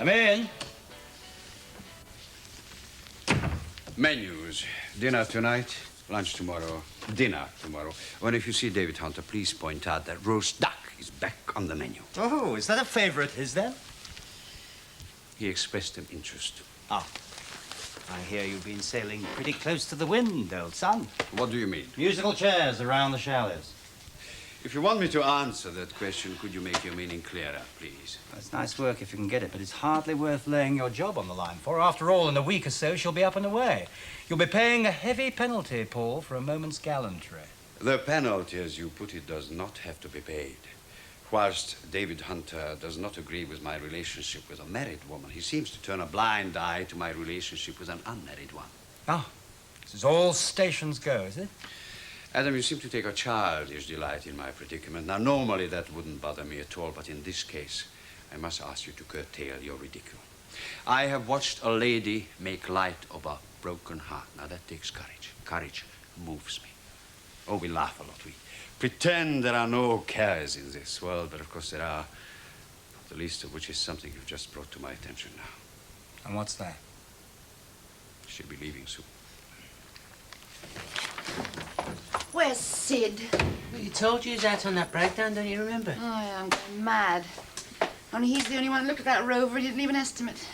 Come in. Menus. Dinner tonight, lunch tomorrow, dinner tomorrow. Well, if you see David Hunter, please point out that roast duck is back on the menu. Oh, is that a favourite, is there? He expressed an interest. Ah. I hear you've been sailing pretty close to the wind, old son. What do you mean? Musical chairs around the shallows. If you want me to answer that question, could you make your meaning clearer, please? Well, it's nice work if you can get it, but it's hardly worth laying your job on the line for. After all, in a week or so, she'll be up and away. You'll be paying a heavy penalty, Paul, for a moment's gallantry. The penalty, as you put it, does not have to be paid. Whilst David Hunter does not agree with my relationship with a married woman, he seems to turn a blind eye to my relationship with an unmarried one. Ah, this is all stations go, is it? Adam, you seem to take a childish delight in my predicament. Now, normally that wouldn't bother me at all, but in this case, I must ask you to curtail your ridicule. I have watched a lady make light of a broken heart. Now, that takes courage. Courage moves me. Oh, we laugh a lot. We pretend there are no cares in this world, but of course there are, not the least of which is something you've just brought to my attention now. And what's that? She'll be leaving soon. Where's Sid? Well, he told you he was out on that breakdown, don't you remember? Oh, yeah, I'm going mad. Only he's the only one who looked at that rover he didn't even estimate.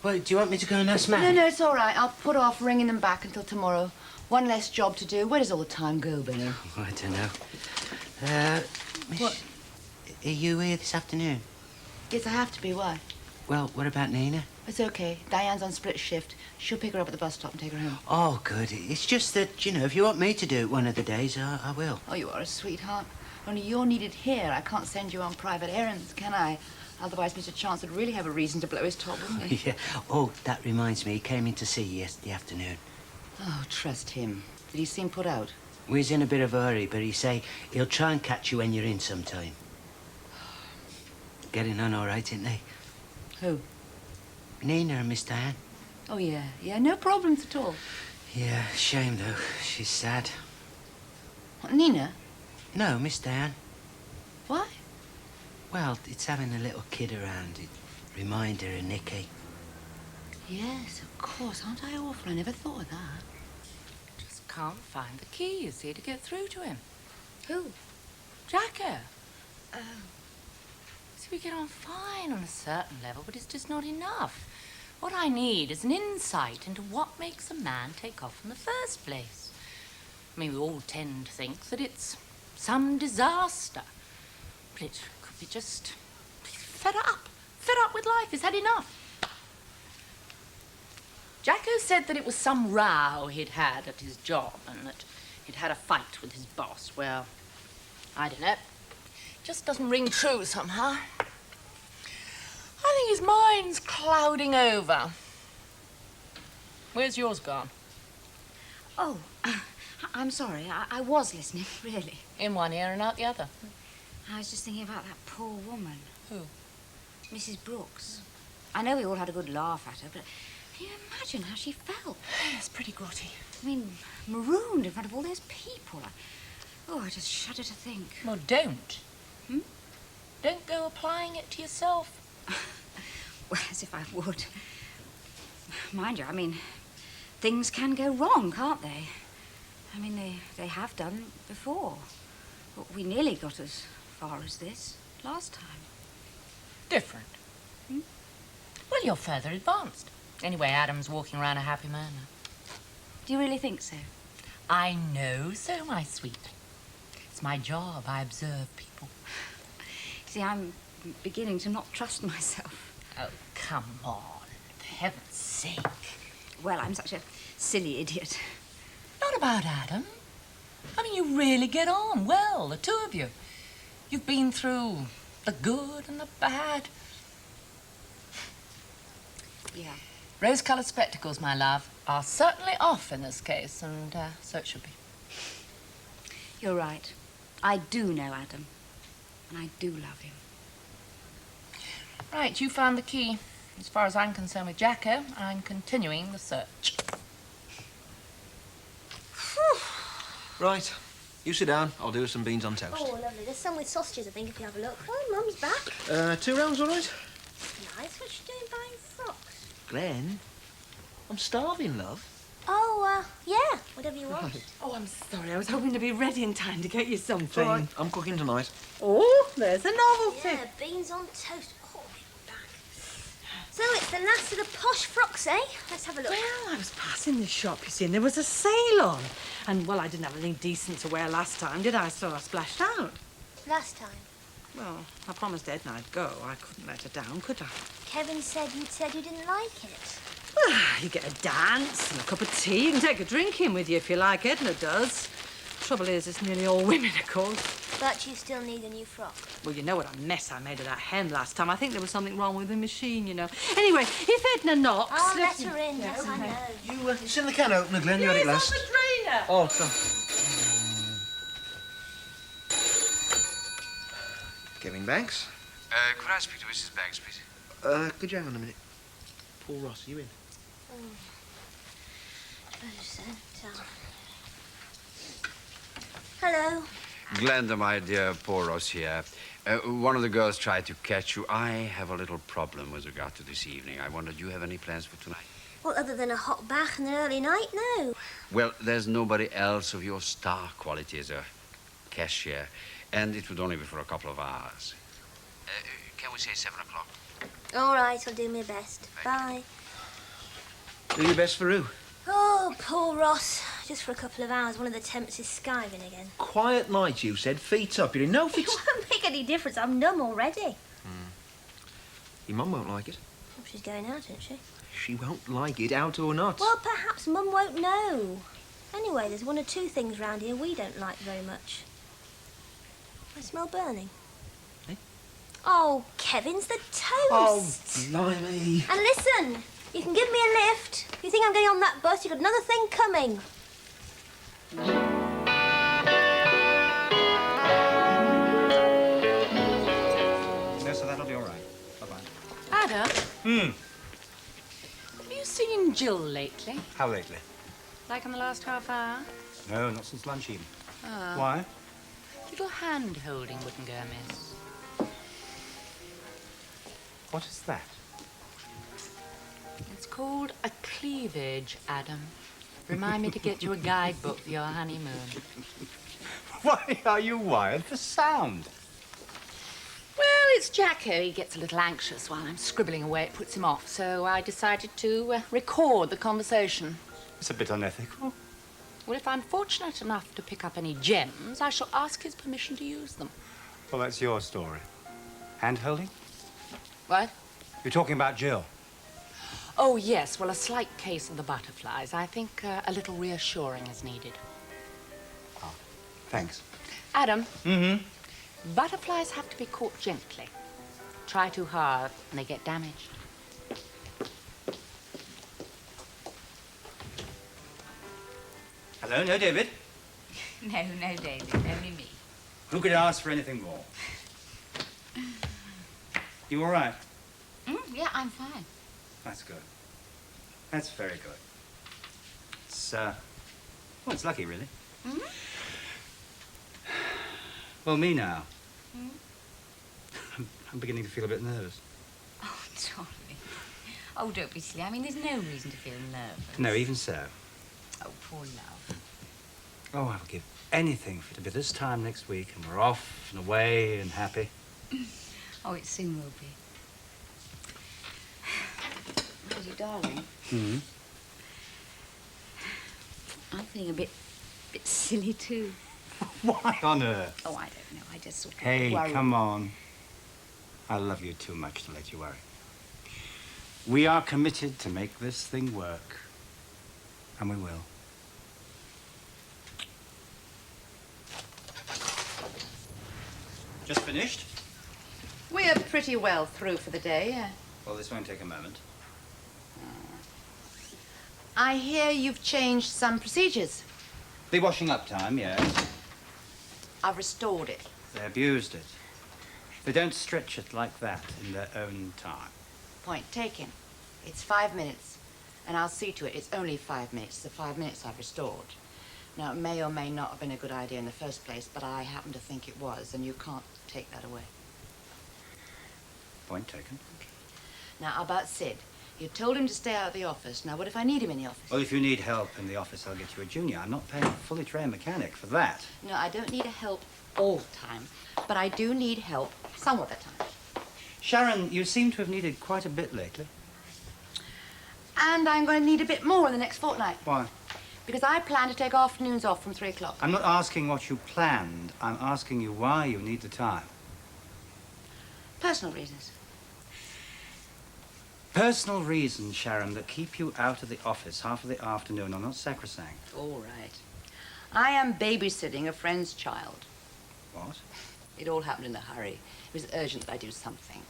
Well, do you want me to go and ask Matt? No, it's all right. I'll put off ringing them back until tomorrow. One less job to do. Where does all the time go, Benny? Oh, I don't know. Miss, What? Are you here this afternoon? Yes, I have to be. Why? Well, what about Nina? It's okay. Diane's on split shift. She'll pick her up at the bus stop and take her home. Oh, good. It's just that, you know, if you want me to do it one of the days, I will. Oh, you are a sweetheart. Only you're needed here. I can't send you on private errands, can I? Otherwise, Mr. Chance would really have a reason to blow his top, wouldn't he? Yeah. Oh, that reminds me. He came in to see you yesterday afternoon. Oh, trust him. Did he seem put out? We was in a bit of a hurry, but he say he'll try and catch you when you're in sometime. Getting on all right, isn't they? Who? Nina and Miss Diane. Oh, yeah. Yeah, no problems at all. Yeah, shame, though. She's sad. What, Nina? No, Miss Diane. Why? Well, it's having a little kid around. It reminds her of Nicky. Yes, of course. Aren't I awful? I never thought of that. Just can't find the key, you see, to get through to him. Who? Jacko. Oh. See, we get on fine on a certain level, but it's just not enough. What I need is an insight into what makes a man take off in the first place. I mean, we all tend to think that it's some disaster. But it could be just fed up with life. He's had enough. Jacko said that it was some row he'd had at his job and that he'd had a fight with his boss. Well, I don't know. Just doesn't ring true somehow. I think his mind's clouding over. Where's yours gone? Oh, I'm sorry. I was listening, really. In one ear and out the other. I was just thinking about that poor woman. Who? Mrs. Brooks. I know we all had a good laugh at her, but can you imagine how she felt? It's pretty grotty. I mean, marooned in front of all those people. I just shudder to think. Well, don't. Hmm? Don't go applying it to yourself. Well, as if I would. Mind you, I mean, things can go wrong, can't they? I mean, they have done before. We nearly got as far as this last time. Different. Hmm? Well, you're further advanced. Anyway, Adam's walking around a happy man now. Do you really think so? I know so, my sweet. It's my job. I observe people. See, I'm beginning to not trust myself. Oh, come on. For heaven's sake. Well, I'm such a silly idiot. Not about Adam. I mean, you really get on well, the two of you. You've been through the good and the bad. Yeah. Rose-coloured spectacles, my love, are certainly off in this case, and so it should be. You're right. I do know Adam, and I do love him. Right, you found the key. As far as I'm concerned with Jacko, I'm continuing the search. Right. You sit down. I'll do some beans on toast. Oh, lovely. There's some with sausages, I think, if you have a look. Oh, Mum's back. 2 rounds, all right? nice. What you doing buying frocks? Glenn, I'm starving, love. Oh, yeah, whatever you want. Oh, I'm sorry. I was hoping to be ready in time to get you something. All right, I'm cooking tonight. Oh, there's a novelty. Yeah, beans on toast. Oh, I'll be back. So it's the last of the posh frocks, eh? Let's have a look. Well, I was passing the shop, you see, and there was a sale on. And, well, I didn't have anything decent to wear last time, did I? So I splashed out. Last time, Well, I promised Edna I'd go. I couldn't let her down, could I? Kevin said you didn't like it. Well, you get a dance and a cup of tea. You can take a drink in with you if you like. Edna does. Trouble is, it's nearly all women, of course. But you still need a new frock. Well, you know what a mess I made of that hem last time. I think there was something wrong with the machine, you know. Anyway, if Edna knocks... I'll let her in, yes, I know. You send the can opener, Glenn. You had it last. the drainer. Oh, so... Kevin Banks? Could I speak to Mrs. Banks, please? Could you hang on a minute? Paul Ross, are you in? Hello. Glenda, my dear, poor Ross here. One of the girls tried to catch you. I have a little problem with regard to this evening. I wonder, do you have any plans for tonight? Well, other than a hot bath and an early night, no. Well, there's nobody else of your star quality as a cashier, and it would only be for a couple of hours. Can we say 7 o'clock? All right, I'll do my best. Bye. Do your best for who? Oh, poor Ross. Just for a couple of hours, one of the temps is skiving again. Quiet night, you said. Feet up. You're in no It fix. won't make any difference. I'm numb already. Your mum won't like it. Oh, she's going out, isn't she? She won't like it, out or not. Well, perhaps Mum won't know. Anyway, there's one or two things round here we don't like very much. I smell burning. Eh? Oh, Kevin's the toast. Oh, blimey. And listen, you can give me a lift. If you think I'm getting on that bus, you've got another thing coming. No, so that'll be all right. Bye-bye. Ada, Hmm. have you seen Jill lately? How lately? Like in the last half hour? No, not since lunch even. Ah. Why? Little hand-holding wouldn't go amiss. What is that? It's called a cleavage, Adam. Remind me to get you a guidebook for your honeymoon. Why are you wired for sound? Well, it's Jacko. He gets a little anxious while I'm scribbling away. It puts him off. So I decided to record the conversation. It's a bit unethical. Well, if I'm fortunate enough to pick up any gems, I shall ask his permission to use them. Well, that's your story. Hand-holding? What? You're talking about Jill. Oh, yes. Well, a slight case of the butterflies. I think a little reassuring is needed. Oh, thanks. Adam. Mm-hmm. Butterflies have to be caught gently. Try too hard and they get damaged. Hello, no David? No, David, only me. Who could ask for anything more? You all right? Yeah, I'm fine. That's good. That's very good. It's, well, it's lucky, really. Mm-hmm. Well, me now. I'm beginning to feel a bit nervous. Oh, darling. Oh, don't be silly. I mean, there's no reason to feel nervous. No, even so. Oh, poor love. Oh, I would give anything for it to be this time next week and we're off and away and happy. Oh, it soon will be. Rosie, darling. Mm-hmm. I'm feeling a bit silly, too. Why on earth? Oh, I don't know. I just sort of Hey, worry. come on. I love you too much to let you worry. We are committed to make this thing work. And we will. Just finished? We're pretty well through for the day, yeah. Well, this won't take a moment. I hear you've changed some procedures. The washing up time, yes. I've restored it. They abused it. They don't stretch it like that in their own time. Point taken. It's 5 minutes, and I'll see to it. It's only 5 minutes. The 5 minutes I've restored. Now, it may or may not have been a good idea in the first place, but I happen to think it was, and you can't take that away. Point taken. Okay. Now, about Sid. You told him to stay out of the office. Now, what if I need him in the office? Well, if you need help in the office, I'll get you a junior. I'm not paying a fully trained mechanic for that. No, I don't need help all the time, but I do need help some of the time. Sharon, you seem to have needed quite a bit lately. And I'm going to need a bit more in the next fortnight. Why? Because I plan to take afternoons off from 3 o'clock. I'm not asking what you planned. I'm asking you why you need the time. Personal reasons. Personal reasons, Sharon, that keep you out of the office half of the afternoon are not sacrosanct. All right. I am babysitting a friend's child. What? It all happened in a hurry. It was urgent that I do something.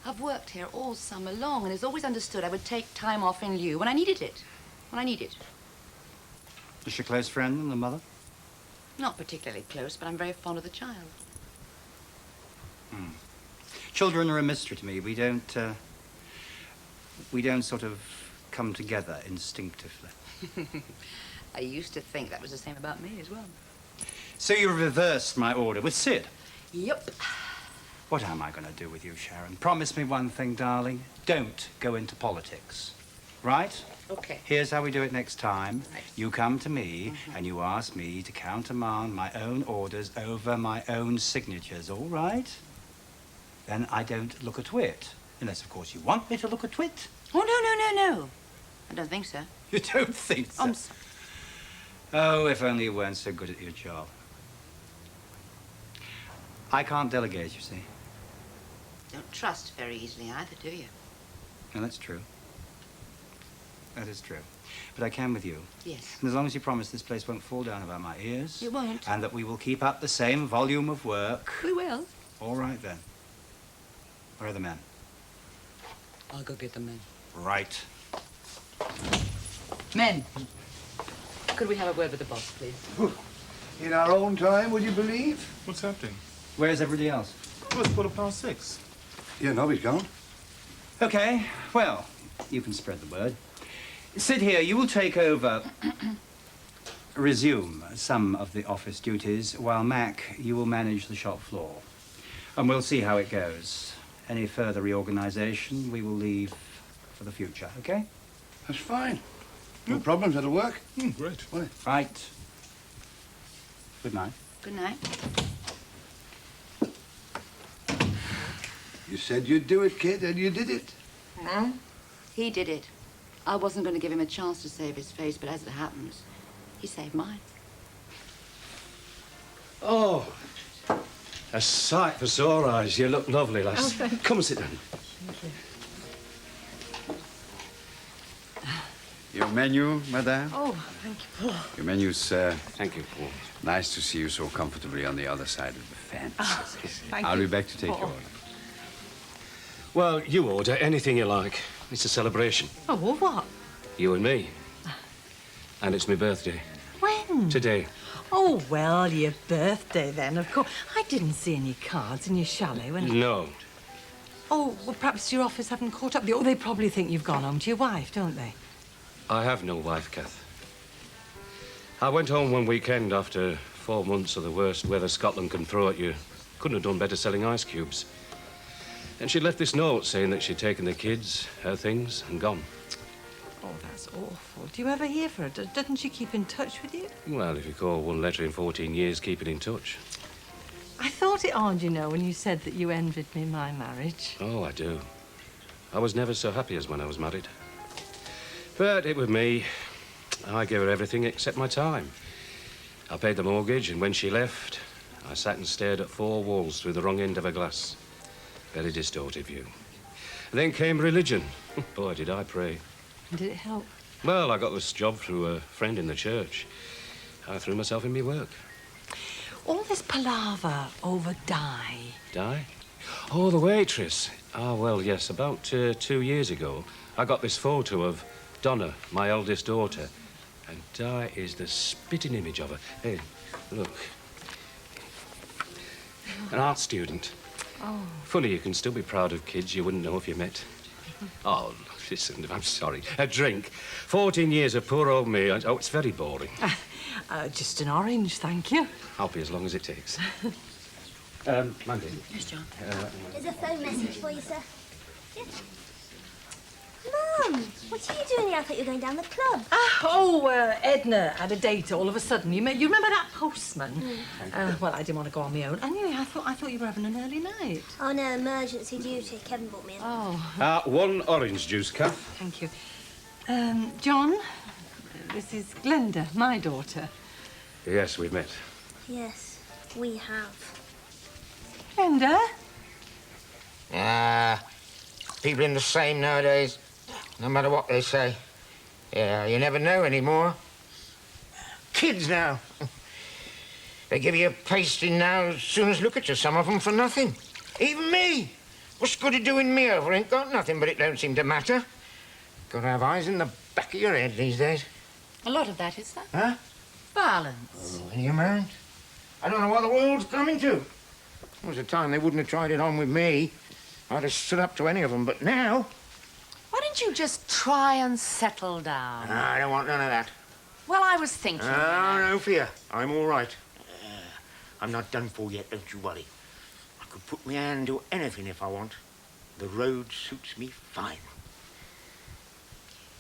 I've worked here all summer long, and it's always understood I would take time off in lieu when I needed it. When I need it. Is she a close friend and the mother? Not particularly close, but I'm very fond of the child. Children are a mystery to me. We don't sort of come together instinctively. I used to think that was the same about me as well. So you reversed my order with Sid? Yep. What am I going to do with you, Sharon? Promise me one thing, darling. Don't go into politics. Right? Okay. Here's how we do it next time. Right. You come to me and you ask me to countermand my own orders over my own signatures, all right? Then I don't look a twit. Unless, of course, you want me to look a twit. Oh, no. I don't think so. You don't think so? Oh, if only you weren't so good at your job. I can't delegate, you see. Don't trust very easily either, do you? No, that's true. That is true. But I can with you. Yes. And as long as you promise this place won't fall down about my ears. It won't. And that we will keep up the same volume of work. We will. All right, then. Where are the men? I'll go get the men. Right. Men! Could we have a word with the boss, please? In our own time, would you believe? What's happening? Where's everybody else? Oh, it's 6:15. Yeah, nobody's gone. Okay, well, you can spread the word. Sid here, you will take over, resume some of the office duties, while Mac, you will manage the shop floor. And we'll see how it goes. Any further reorganization, we will leave for the future, okay? That's fine. No problems, that'll work. Great. Right. Good night. Good night. You said you'd do it, kid, and you did it. He did it. I wasn't going to give him a chance to save his face, but as it happens, he saved mine. Oh, a sight for sore eyes. You look lovely, lass. Come and sit down. Thank you. Your menu, madame? Oh, thank you, Paul. Your menu's, thank you, Paul. Nice to see you so comfortably on the other side of the fence. Thank I'll you, be back to take Paul. your order. Well, you order anything you like. It's a celebration. Oh, well, what? You and me. And it's my birthday. When? Today. Oh, well, your birthday then, of course. I didn't see any cards in your chalet when... No. Oh, well, perhaps your office haven't caught up with you. Oh, they probably think you've gone home to your wife, don't they? I have no wife, Kath. I went home one weekend after 4 months of the worst weather Scotland can throw at you. Couldn't have done better selling ice cubes. And she'd left this note saying that she'd taken the kids, her things, and gone. Oh, that's awful. Do you ever hear from her? Doesn't she keep in touch with you? Well, if you call one letter in 14 years keeping in touch. I thought it odd, you know, when you said that you envied me my marriage. Oh, I do. I was never so happy as when I was married. But it was me. I gave her everything except my time. I paid the mortgage, and when she left, I sat and stared at 4 walls through the wrong end of a glass. Very distorted view. And then came religion. Boy, did I pray. And did it help? Well, I got this job through a friend in the church. I threw myself in my work. All this palaver over Di. Di? Oh, the waitress. Ah, well, yes. About 2 years ago, I got this photo of Donna, my eldest daughter. And Di is the spitting image of her. Hey, look. An art student. Oh. Funny, you can still be proud of kids you wouldn't know if you met. Oh, listen, I'm sorry. A drink. 14 years of poor old me. Oh, it's very boring. Just an orange, thank you. I'll be as long as it takes. Mandy. Yes, John. There's a phone message for you, sir. Mum, what are you doing here? I thought you were going down the club. Edna had a date all of a sudden. You remember that postman? Well, I didn't want to go on my own. Anyway, I thought you were having an early night. Oh, no, emergency duty. Kevin brought me in. Oh. One orange juice, Kath. Thank you. John, this is Glenda, my daughter. Yes, we've met. Yes, we have. Glenda? People in the same nowadays, no matter what they say. Yeah, you never know anymore. Kids now. They give you a pasting now as soon as look at you, some of them for nothing. Even me. What's good of doing me over? Ain't got nothing, but it don't seem to matter. Got to have eyes in the back of your head these days. A lot of that, is there? Huh? Violence. Oh, any amount. I don't know what the world's coming to. There was a time they wouldn't have tried it on with me. I'd have stood up to any of them, but now... Why don't you just try and settle down? I don't want none of that. Well, I was thinking... No fear. I'm all right. I'm not done for yet, don't you worry. I could put my hand to anything if I want. The road suits me fine.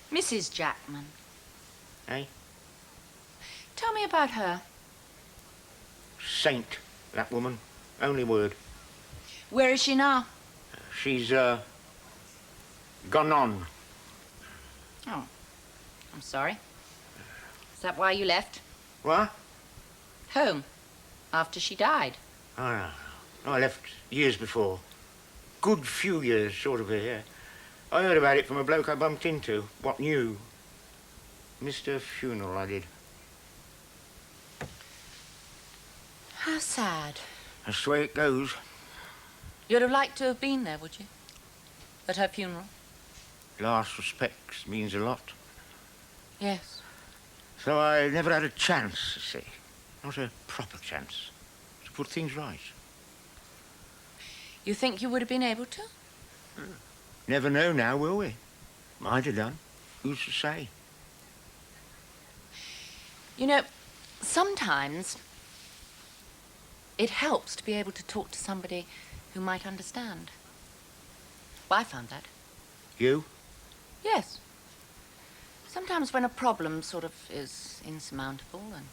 Mrs. Jackman. Eh? Tell me about her. Saint, that woman. Only word. Where is she now? She's, gone on. Oh, I'm sorry. Is that why you left? What? Home, after she died. Oh, no. I left years before. Good few years, sort of, yeah. I heard about it from a bloke I bumped into. What knew? Missed her funeral, I did. How sad. That's the way it goes. You'd have liked to have been there, would you? At her funeral? Last respects means a lot. Yes. So I never had a chance, you see. Not a proper chance to put things right. You think you would have been able to? Never know now, will we? Might have done. Who's to say? You know, sometimes it helps to be able to talk to somebody who might understand. Well, I found that. You? Yes. Sometimes when a problem sort of is insurmountable and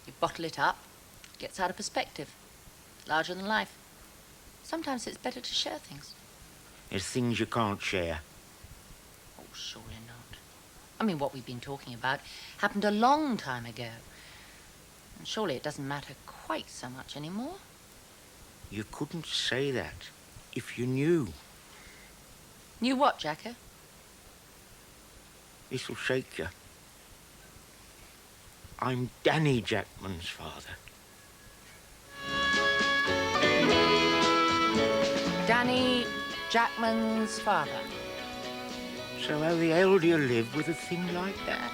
you bottle it up, it gets out of perspective, larger than life. Sometimes it's better to share things. There's things you can't share. Oh, surely not. I mean, what we've been talking about happened a long time ago. And surely it doesn't matter quite so much anymore. You couldn't say that if you knew. Knew what, Jacko? This'll shake you. I'm Danny Jackman's father. Danny Jackman's father. So how the hell do you live with a thing like that?